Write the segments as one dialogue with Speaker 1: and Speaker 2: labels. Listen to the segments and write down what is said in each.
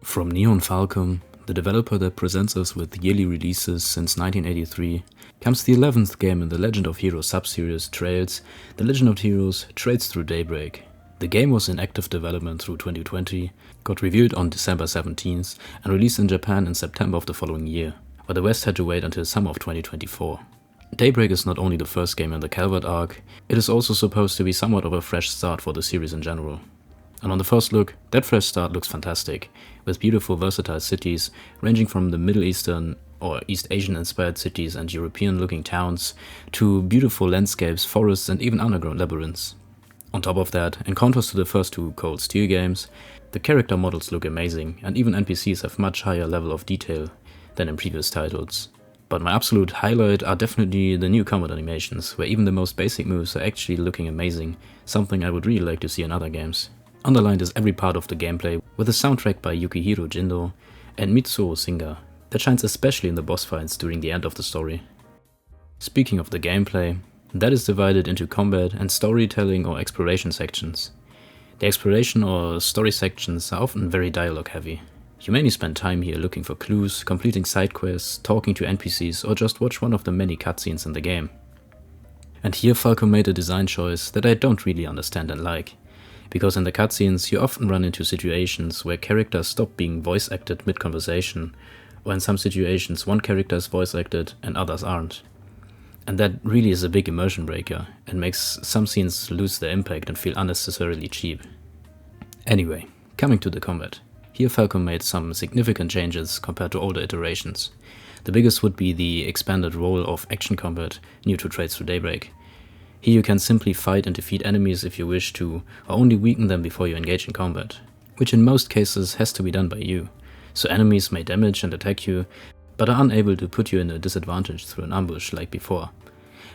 Speaker 1: From Neon Falcon, the developer that presents us with yearly releases since 1983, comes the 11th game in the Legend of Heroes sub-series Trails, The Legend of Heroes Trails Through Daybreak. The game was in active development through 2020, got revealed on December 17th, and released in Japan in September of the following year, while the West had to wait until summer of 2024. Daybreak is not only the first game in the Calvert arc, it is also supposed to be somewhat of a fresh start for the series in general. And on the first look, that fresh start looks fantastic, with beautiful versatile cities ranging from the Middle Eastern or East Asian inspired cities and European looking towns to beautiful landscapes, forests and even underground labyrinths. On top of that, in contrast to the first two Cold Steel games, the character models look amazing and even NPCs have much higher level of detail than in previous titles. But my absolute highlight are definitely the new combat animations, where even the most basic moves are actually looking amazing, something I would really like to see in other games. Underlined is every part of the gameplay, with a soundtrack by Yukihiro Jindo and Mitsuo Singa, that shines especially in the boss fights during the end of the story. Speaking of the gameplay, that is divided into combat and storytelling or exploration sections. The exploration or story sections are often very dialogue heavy. You mainly spend time here looking for clues, completing side quests, talking to NPCs, or just watch one of the many cutscenes in the game. And here Falco made a design choice that I don't really understand and like. Because in the cutscenes you often run into situations where characters stop being voice acted mid-conversation, or in some situations one character is voice acted and others aren't. And that really is a big immersion breaker, and makes some scenes lose their impact and feel unnecessarily cheap. Anyway, coming to the combat. Here Falco made some significant changes compared to older iterations. The biggest would be the expanded role of action combat, new to Trails Through Daybreak. Here you can simply fight and defeat enemies if you wish to, or only weaken them before you engage in combat, which in most cases has to be done by you, so enemies may damage and attack you, but are unable to put you in a disadvantage through an ambush like before,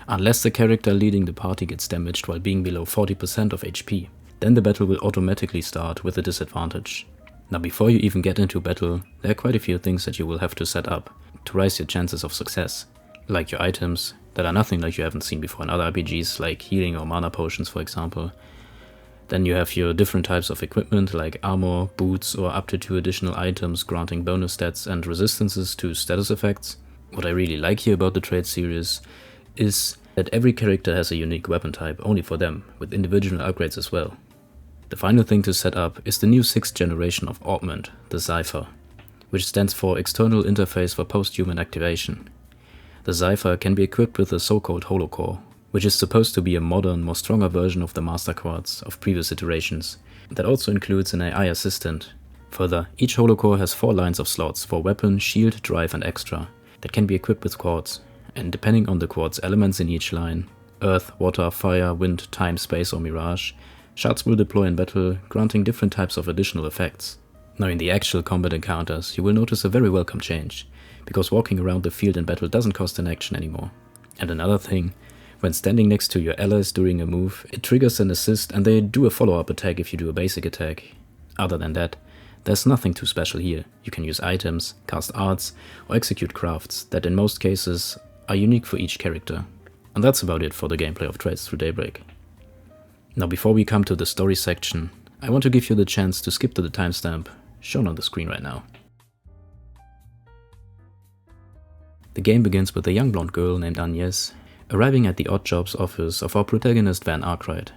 Speaker 1: unless the character leading the party gets damaged while being below 40% of HP, then the battle will automatically start with a disadvantage. Now before you even get into battle, there are quite a few things that you will have to set up to raise your chances of success, like your items, that are nothing like you haven't seen before in other RPGs, like healing or mana potions for example. Then you have your different types of equipment like armor, boots, or up to 2 additional items granting bonus stats and resistances to status effects. What I really like here about the Trade series is that every character has a unique weapon type only for them, with individual upgrades as well. The final thing to set up is the new 6th generation of augment, the Cypher, which stands for External Interface for Post-Human Activation. The Cypher can be equipped with the so-called holocore, which is supposed to be a modern, more stronger version of the Master Quartz of previous iterations, that also includes an AI assistant. Further, each holocore has 4 lines of slots for weapon, shield, drive and extra, that can be equipped with quartz, and depending on the quartz elements in each line, earth, water, fire, wind, time, space or mirage, shards will deploy in battle, granting different types of additional effects. Now in the actual combat encounters, you will notice a very welcome change, because walking around the field in battle doesn't cost an action anymore. And another thing, when standing next to your allies during a move, it triggers an assist and they do a follow-up attack if you do a basic attack. Other than that, there's nothing too special here. You can use items, cast arts, or execute crafts that in most cases are unique for each character. And that's about it for the gameplay of Trails Through Daybreak. Now before we come to the story section, I want to give you the chance to skip to the timestamp shown on the screen right now. The game begins with a young blonde girl named Agnes arriving at the odd jobs office of our protagonist Van Arkwright.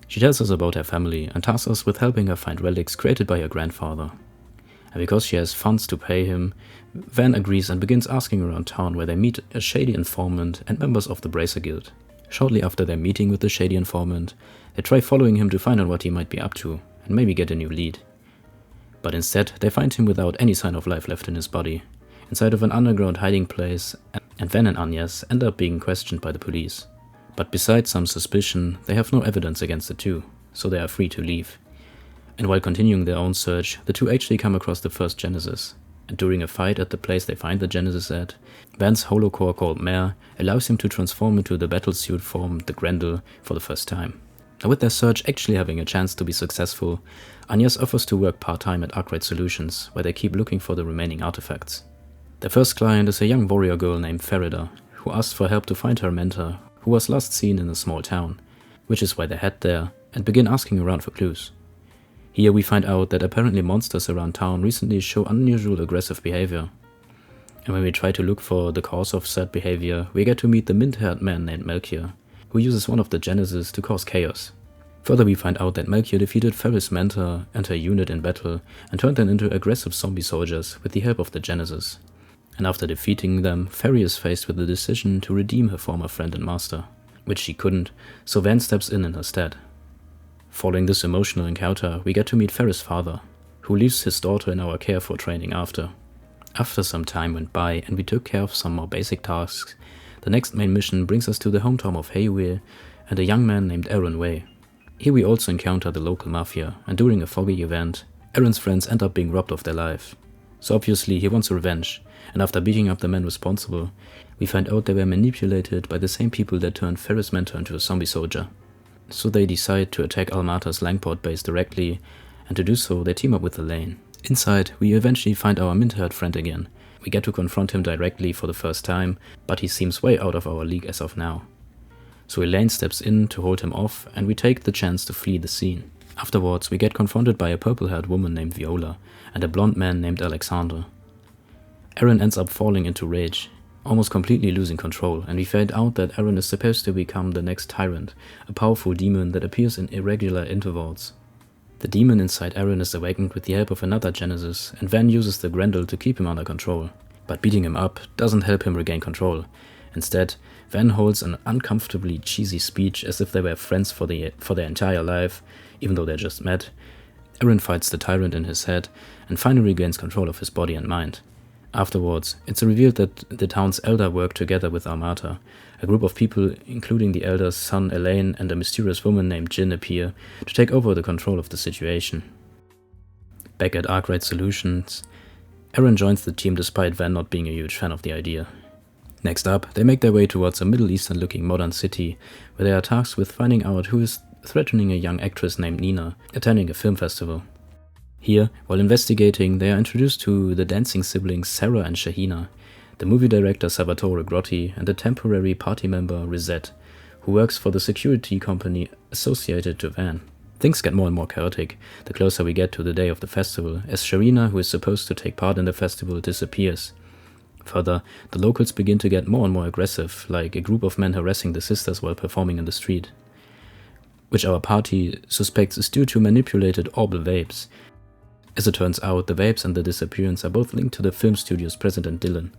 Speaker 1: She tells us about her family and tasks us with helping her find relics created by her grandfather. And because she has funds to pay him, Van agrees and begins asking around town where they meet a shady informant and members of the Bracer Guild. Shortly after their meeting with the shady informant, they try following him to find out what he might be up to and maybe get a new lead. But instead they find him without any sign of life left in his body, inside of an underground hiding place, and Van and Agnes end up being questioned by the police. But besides some suspicion, they have no evidence against the two, so they are free to leave. And while continuing their own search, the two actually come across the first Genesis, and during a fight at the place they find the Genesis at, Van's holocore called Mare allows him to transform into the battlesuit form, the Grendel, for the first time. And with their search actually having a chance to be successful, Agnes offers to work part-time at Arkwright Solutions, where they keep looking for the remaining artifacts. Their first client is a young warrior girl named Farida, who asks for help to find her mentor, who was last seen in a small town, which is why they head there and begin asking around for clues. Here we find out that apparently monsters around town recently show unusual aggressive behavior. And when we try to look for the cause of said behavior, we get to meet the mint-haired man named Melchior, who uses one of the Genesis to cause chaos. Further we find out that Melchior defeated Ferris' mentor and her unit in battle and turned them into aggressive zombie soldiers with the help of the Genesis. And after defeating them, Ferry is faced with the decision to redeem her former friend and master, which she couldn't, so Van steps in her stead. Following this emotional encounter, we get to meet Ferris' father, who leaves his daughter in our care for training after. After some time went by and we took care of some more basic tasks, the next main mission brings us to the hometown of Haywire and a young man named Aaron Way. Here we also encounter the local mafia, and during a foggy event, Aaron's friends end up being robbed of their life. So obviously he wants revenge, and after beating up the men responsible, we find out they were manipulated by the same people that turned Ferris' mentor into a zombie soldier. So they decide to attack Almata's Langport base directly, and to do so they team up with Elaine. Inside, we eventually find our mint-haired friend again. We get to confront him directly for the first time, but he seems way out of our league as of now. So Elaine steps in to hold him off, and we take the chance to flee the scene. Afterwards, we get confronted by a purple-haired woman named Viola, and a blonde man named Alexander. Aaron ends up falling into rage, almost completely losing control, and we find out that Aaron is supposed to become the next Tyrant, a powerful demon that appears in irregular intervals. The demon inside Aaron is awakened with the help of another Genesis, and Van uses the Grendel to keep him under control. But beating him up doesn't help him regain control. Instead, Van holds an uncomfortably cheesy speech as if they were friends for their entire life, even though they just met. Aaron fights the Tyrant in his head, and finally regains control of his body and mind. Afterwards, it's revealed that the town's elder worked together with Armata. A group of people, including the elder's son Elaine and a mysterious woman named Jin, appear to take over the control of the situation. Back at Arkwright Solutions, Aaron joins the team despite Van not being a huge fan of the idea. Next up, they make their way towards a Middle Eastern-looking modern city, where they are tasked with finding out who is threatening a young actress named Nina, attending a film festival. Here, while investigating, they are introduced to the dancing siblings Sarah and Shahina, the movie director Salvatore Grotti, and the temporary party member Rizette, who works for the security company associated to Van. Things get more and more chaotic the closer we get to the day of the festival, as Sharina, who is supposed to take part in the festival, disappears. Further, the locals begin to get more and more aggressive, like a group of men harassing the sisters while performing in the street, which our party suspects is due to manipulated orbal vapes. As it turns out, the vapes and the disappearance are both linked to the film studio's president Dylan.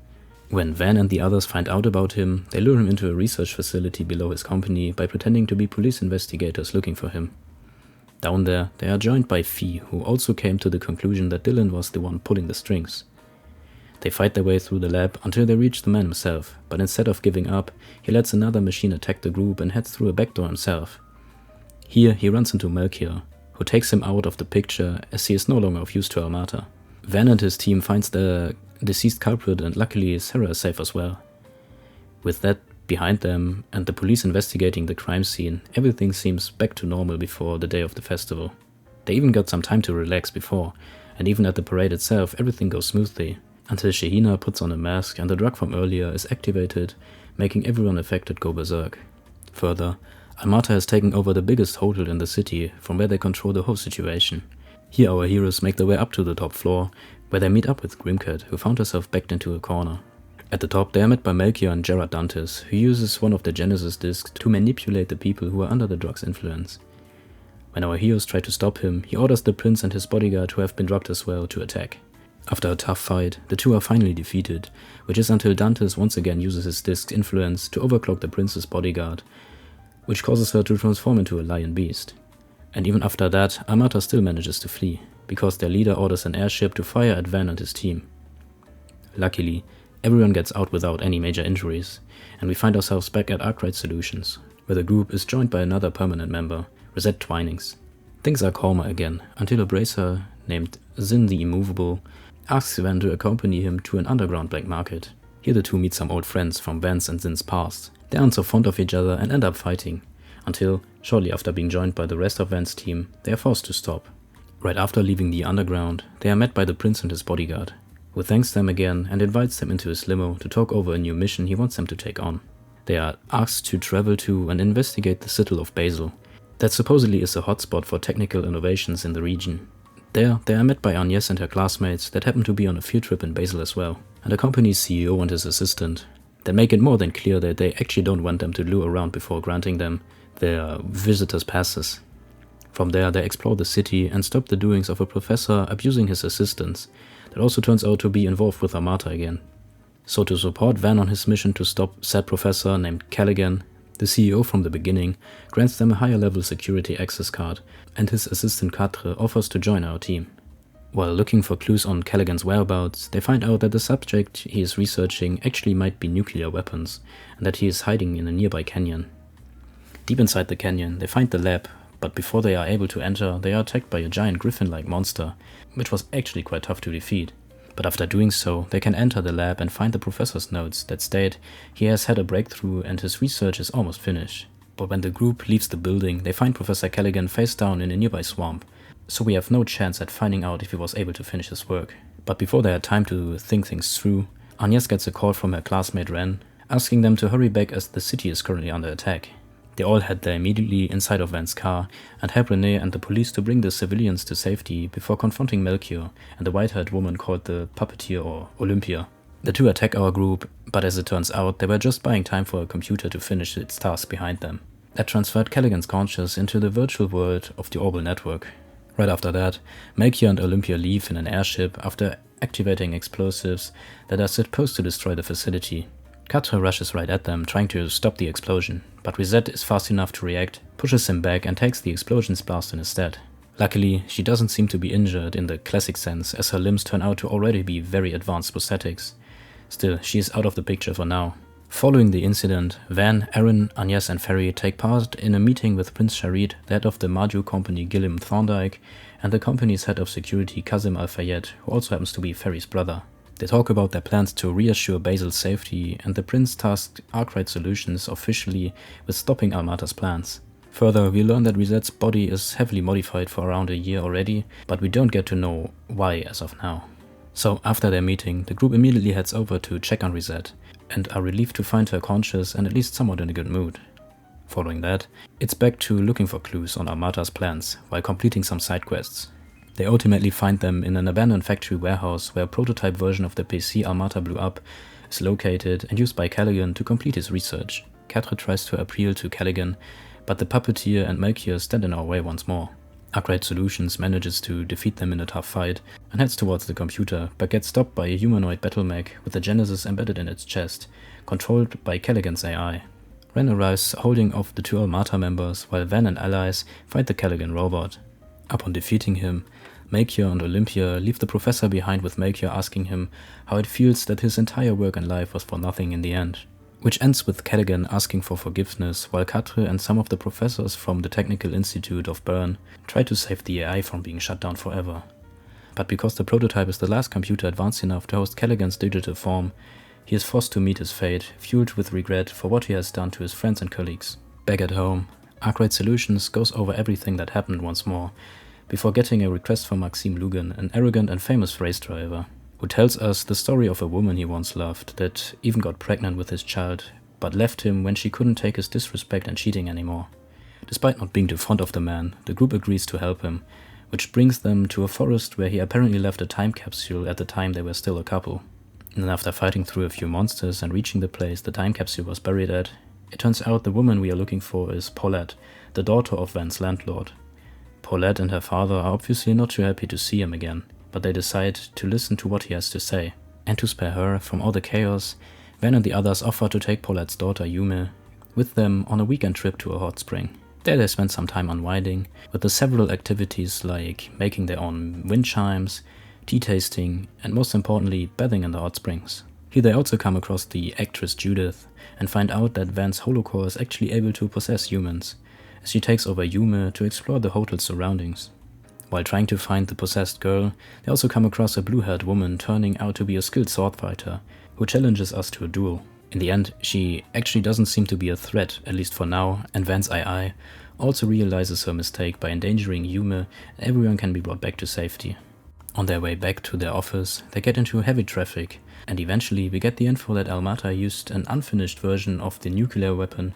Speaker 1: When Van and the others find out about him, they lure him into a research facility below his company by pretending to be police investigators looking for him. Down there, they are joined by Fee, who also came to the conclusion that Dylan was the one pulling the strings. They fight their way through the lab until they reach the man himself, but instead of giving up, he lets another machine attack the group and heads through a back door himself. Here he runs into Melchior, who takes him out of the picture as he is no longer of use to Armata. Van and his team finds the deceased culprit, and luckily Sarah is safe as well. With that behind them and the police investigating the crime scene, everything seems back to normal before the day of the festival. They even got some time to relax before, and even at the parade itself everything goes smoothly, until Shahina puts on a mask and the drug from earlier is activated, making everyone affected go berserk. Further, Armata has taken over the biggest hotel in the city, from where they control the whole situation. Here our heroes make their way up to the top floor, where they meet up with Grimcat, who found herself backed into a corner. At the top, they are met by Melchior and Gerard Dantes, who uses one of the Genesis discs to manipulate the people who are under the drug's influence. When our heroes try to stop him, he orders the prince and his bodyguard, who have been drugged as well, to attack. After a tough fight, the two are finally defeated, which is until Dantes once again uses his disc's influence to overclock the prince's bodyguard, which causes her to transform into a lion beast. And even after that, Armata still manages to flee, because their leader orders an airship to fire at Van and his team. Luckily, everyone gets out without any major injuries, and we find ourselves back at Arkwright Solutions, where the group is joined by another permanent member, Rosette Twinings. Things are calmer again, until a bracer named Zin the Immovable asks Van to accompany him to an underground black market. Here the two meet some old friends from Van's and Zin's past. They aren't so fond of each other and end up fighting, until, shortly after being joined by the rest of Van's team, they are forced to stop. Right after leaving the underground, they are met by the prince and his bodyguard, who thanks them again and invites them into his limo to talk over a new mission he wants them to take on. They are asked to travel to and investigate the citadel of Basel. that supposedly is a hotspot for technical innovations in the region. There, they are met by Agnes and her classmates that happen to be on a field trip in Basel as well, and the company's CEO and his assistant. They make it more than clear that they actually don't want them to lure around before granting them their visitors' passes. From there, they explore the city and stop the doings of a professor abusing his assistants that also turns out to be involved with Armata again. So to support Van on his mission to stop said professor named Callaghan, the CEO from the beginning grants them a higher level security access card, and his assistant Quatre offers to join our team. While looking for clues on Callaghan's whereabouts, they find out that the subject he is researching actually might be nuclear weapons, and that he is hiding in a nearby canyon. Deep inside the canyon, they find the lab, but before they are able to enter, they are attacked by a giant griffin-like monster, which was actually quite tough to defeat. But after doing so, they can enter the lab and find the professor's notes that state he has had a breakthrough and his research is almost finished. But when the group leaves the building, they find Professor Callaghan face down in a nearby swamp, so we have no chance at finding out if he was able to finish his work. But before they had time to think things through, Agnes gets a call from her classmate Ren, asking them to hurry back as the city is currently under attack. They all head there immediately inside of Van's car and help Renee and the police to bring the civilians to safety before confronting Melchior and the white-haired woman called the Puppeteer or Olympia. The two attack our group, but as it turns out, they were just buying time for a computer to finish its task behind them. That transferred Callaghan's conscious into the virtual world of the Orbital network. Right after that, Melchior and Olympia leave in an airship after activating explosives that are supposed to destroy the facility. Quatre rushes right at them, trying to stop the explosion, but Risette is fast enough to react, pushes him back and takes the explosion's blast instead. Luckily, she doesn't seem to be injured in the classic sense, as her limbs turn out to already be very advanced prosthetics. Still, she is out of the picture for now. Following the incident, Van, Aaron, Agnes and Ferry take part in a meeting with Prince Sharid, the head of the Mardu company Gilliam Thorndike, and the company's head of security Kazim Al-Fayed, who also happens to be Ferry's brother. They talk about their plans to reassure Basil's safety, and the prince tasked Arkwright Solutions officially with stopping Armata's plans. Further, we learn that Risette's body is heavily modified for around a year already, but we don't get to know why as of now. So after their meeting, the group immediately heads over to check on Risette, and are relieved to find her conscious and at least somewhat in a good mood. Following that, it's back to looking for clues on Armata's plans, while completing some side quests. They ultimately find them in an abandoned factory warehouse where a prototype version of the PC Armata blew up is located and used by Callaghan to complete his research. Quatre tries to appeal to Callaghan, but the Puppeteer and Melchior stand in our way once more. Arkwright Solutions manages to defeat them in a tough fight and heads towards the computer, but gets stopped by a humanoid battle mech with the Genesis embedded in its chest, controlled by Callaghan's AI. Ren arrives holding off the two Armata members, while Van and allies fight the Callaghan robot. Upon defeating him, Melchior and Olympia leave the professor behind, with Melchior asking him how it feels that his entire work and life was for nothing in the end. Which ends with Callaghan asking for forgiveness, while Quatre and some of the professors from the Technical Institute of Bern try to save the AI from being shut down forever. But because the prototype is the last computer advanced enough to host Callaghan's digital form, he is forced to meet his fate, fueled with regret for what he has done to his friends and colleagues. Back at home, Arkwright Solutions goes over everything that happened once more, before getting a request from Maxime Lugan, an arrogant and famous race driver, who tells us the story of a woman he once loved that even got pregnant with his child, but left him when she couldn't take his disrespect and cheating anymore. Despite not being too fond of the man, the group agrees to help him, which brings them to a forest where he apparently left a time capsule at the time they were still a couple. And after fighting through a few monsters and reaching the place the time capsule was buried at, it turns out the woman we are looking for is Paulette, the daughter of Van's landlord. Paulette and her father are obviously not too happy to see him again, but they decide to listen to what he has to say. And to spare her from all the chaos, Van and the others offer to take Paulette's daughter Yume with them on a weekend trip to a hot spring. There they spend some time unwinding, with the several activities like making their own wind chimes, tea tasting, and most importantly, bathing in the hot springs. Here they also come across the actress Judith, and find out that Van's holocore is actually able to possess humans, as she takes over Yume to explore the hotel's surroundings. While trying to find the possessed girl, they also come across a blue-haired woman turning out to be a skilled sword fighter, who challenges us to a duel. In the end, she actually doesn't seem to be a threat, at least for now, and Van's AI also realizes her mistake by endangering Yume, and everyone can be brought back to safety. On their way back to their office, they get into heavy traffic, and eventually we get the info that Armata used an unfinished version of the nuclear weapon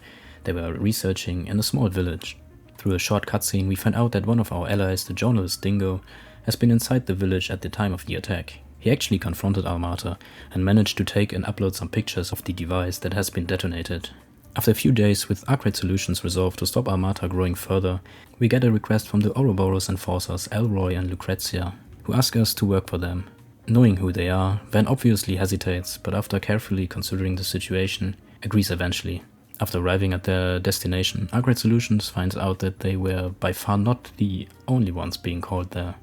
Speaker 1: they were researching in a small village. Through a short cutscene, we find out that one of our allies, the journalist Dingo, has been inside the village at the time of the attack. He actually confronted Almata and managed to take and upload some pictures of the device that has been detonated. After a few days, with Arkwright Solutions resolved to stop Almata growing further, we get a request from the Ouroboros enforcers Elroy and Lucrezia, who ask us to work for them. Knowing who they are, Van obviously hesitates, but after carefully considering the situation, agrees eventually. After arriving at their destination, Arkwright Solutions finds out that they were by far not the only ones being called there.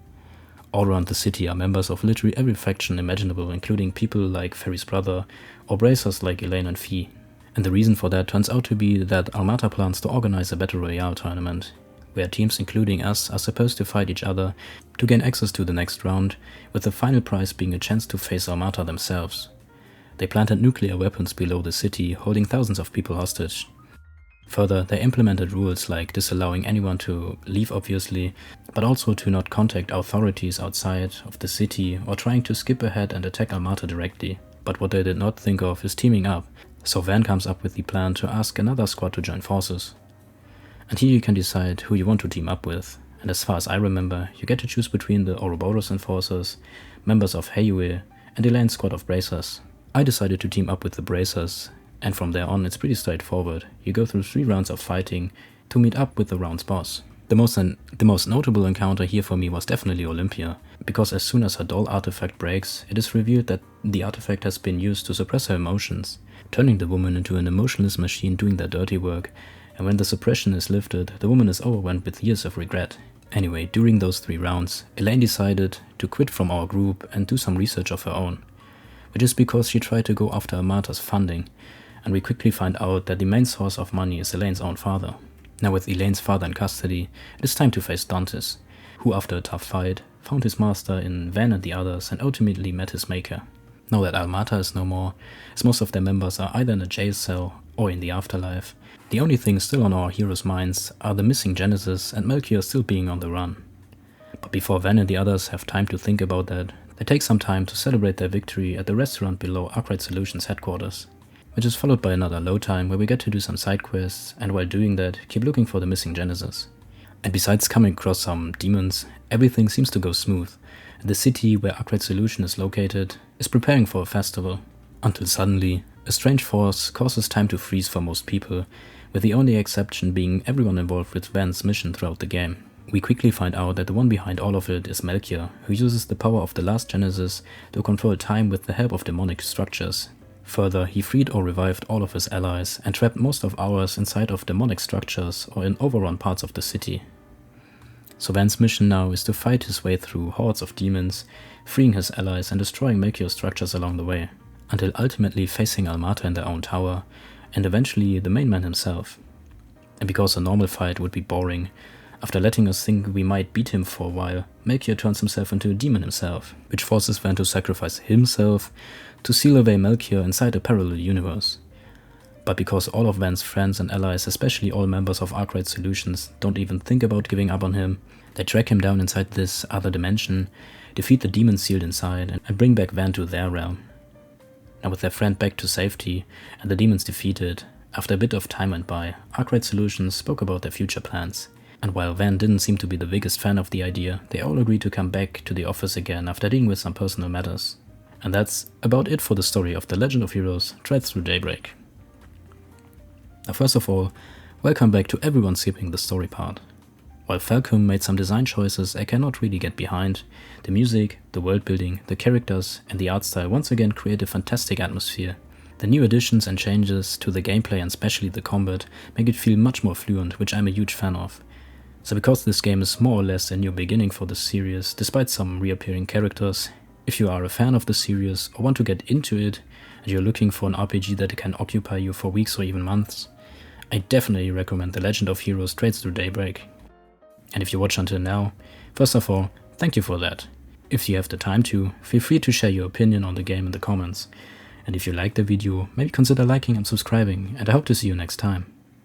Speaker 1: All around the city are members of literally every faction imaginable, including people like Ferry's brother, or bracers like Elaine and Fee. And the reason for that turns out to be that Almata plans to organize a Battle Royale tournament, where teams including us are supposed to fight each other to gain access to the next round, with the final prize being a chance to face Almata themselves. They planted nuclear weapons below the city, holding thousands of people hostage. Further, they implemented rules like disallowing anyone to leave obviously, but also to not contact authorities outside of the city or trying to skip ahead and attack Almata directly. But what they did not think of is teaming up, so Van comes up with the plan to ask another squad to join forces. And here you can decide who you want to team up with, and as far as I remember, you get to choose between the Ouroboros enforcers, members of Heiue, and Elaine's squad of bracers. I decided to team up with the bracers, and from there on it's pretty straightforward. You go through 3 rounds of fighting to meet up with the round's boss. The most notable encounter here for me was definitely Olympia, because as soon as her doll artifact breaks, it is revealed that the artifact has been used to suppress her emotions, turning the woman into an emotionless machine doing their dirty work, and when the suppression is lifted, the woman is overwhelmed with years of regret. Anyway, during those 3 rounds, Elaine decided to quit from our group and do some research of her own, which is because she tried to go after Almata's funding, and we quickly find out that the main source of money is Elaine's own father. Now with Elaine's father in custody, it is time to face Dantes, who after a tough fight, found his master in Van and the others and ultimately met his maker. Now that Almata is no more, as most of their members are either in a jail cell or in the afterlife, the only things still on our heroes' minds are the missing Genesis and Melchior still being on the run. But before Van and the others have time to think about that, they take some time to celebrate their victory at the restaurant below Arkwright Solutions headquarters, which is followed by another load time where we get to do some side quests, and while doing that, keep looking for the missing Genesis. And besides coming across some demons, everything seems to go smooth, and the city where Arkwright Solution is located is preparing for a festival, until suddenly, a strange force causes time to freeze for most people, with the only exception being everyone involved with Van's mission throughout the game. We quickly find out that the one behind all of it is Melchior, who uses the power of the last Genesis to control time with the help of demonic structures. Further, he freed or revived all of his allies and trapped most of ours inside of demonic structures or in overrun parts of the city. So Van's mission now is to fight his way through hordes of demons, freeing his allies and destroying Melchior's structures along the way, until ultimately facing Almata in their own tower, and eventually the main man himself. And because a normal fight would be boring, after letting us think we might beat him for a while, Melchior turns himself into a demon himself, which forces Van to sacrifice himself to seal away Melchior inside a parallel universe. But because all of Van's friends and allies, especially all members of Arkwright Solutions, don't even think about giving up on him, they track him down inside this other dimension, defeat the demon sealed inside, and bring back Van to their realm. Now with their friend back to safety and the demons defeated, after a bit of time went by, Arkwright Solutions spoke about their future plans. And while Van didn't seem to be the biggest fan of the idea, they all agreed to come back to the office again after dealing with some personal matters. And that's about it for the story of The Legend of Heroes Threads Through Daybreak. Now first of all, welcome back to everyone skipping the story part. While Falcom made some design choices I cannot really get behind, the music, the world building, the characters and the art style once again create a fantastic atmosphere. The new additions and changes to the gameplay and especially the combat make it feel much more fluent, which I'm a huge fan of. So because this game is more or less a new beginning for the series, despite some reappearing characters, if you are a fan of the series or want to get into it and you're looking for an RPG that can occupy you for weeks or even months, I definitely recommend The Legend of Heroes Threads Through Daybreak. And if you watch until now, first of all, thank you for that. If you have the time to, feel free to share your opinion on the game in the comments. And if you liked the video, maybe consider liking and subscribing, and I hope to see you next time.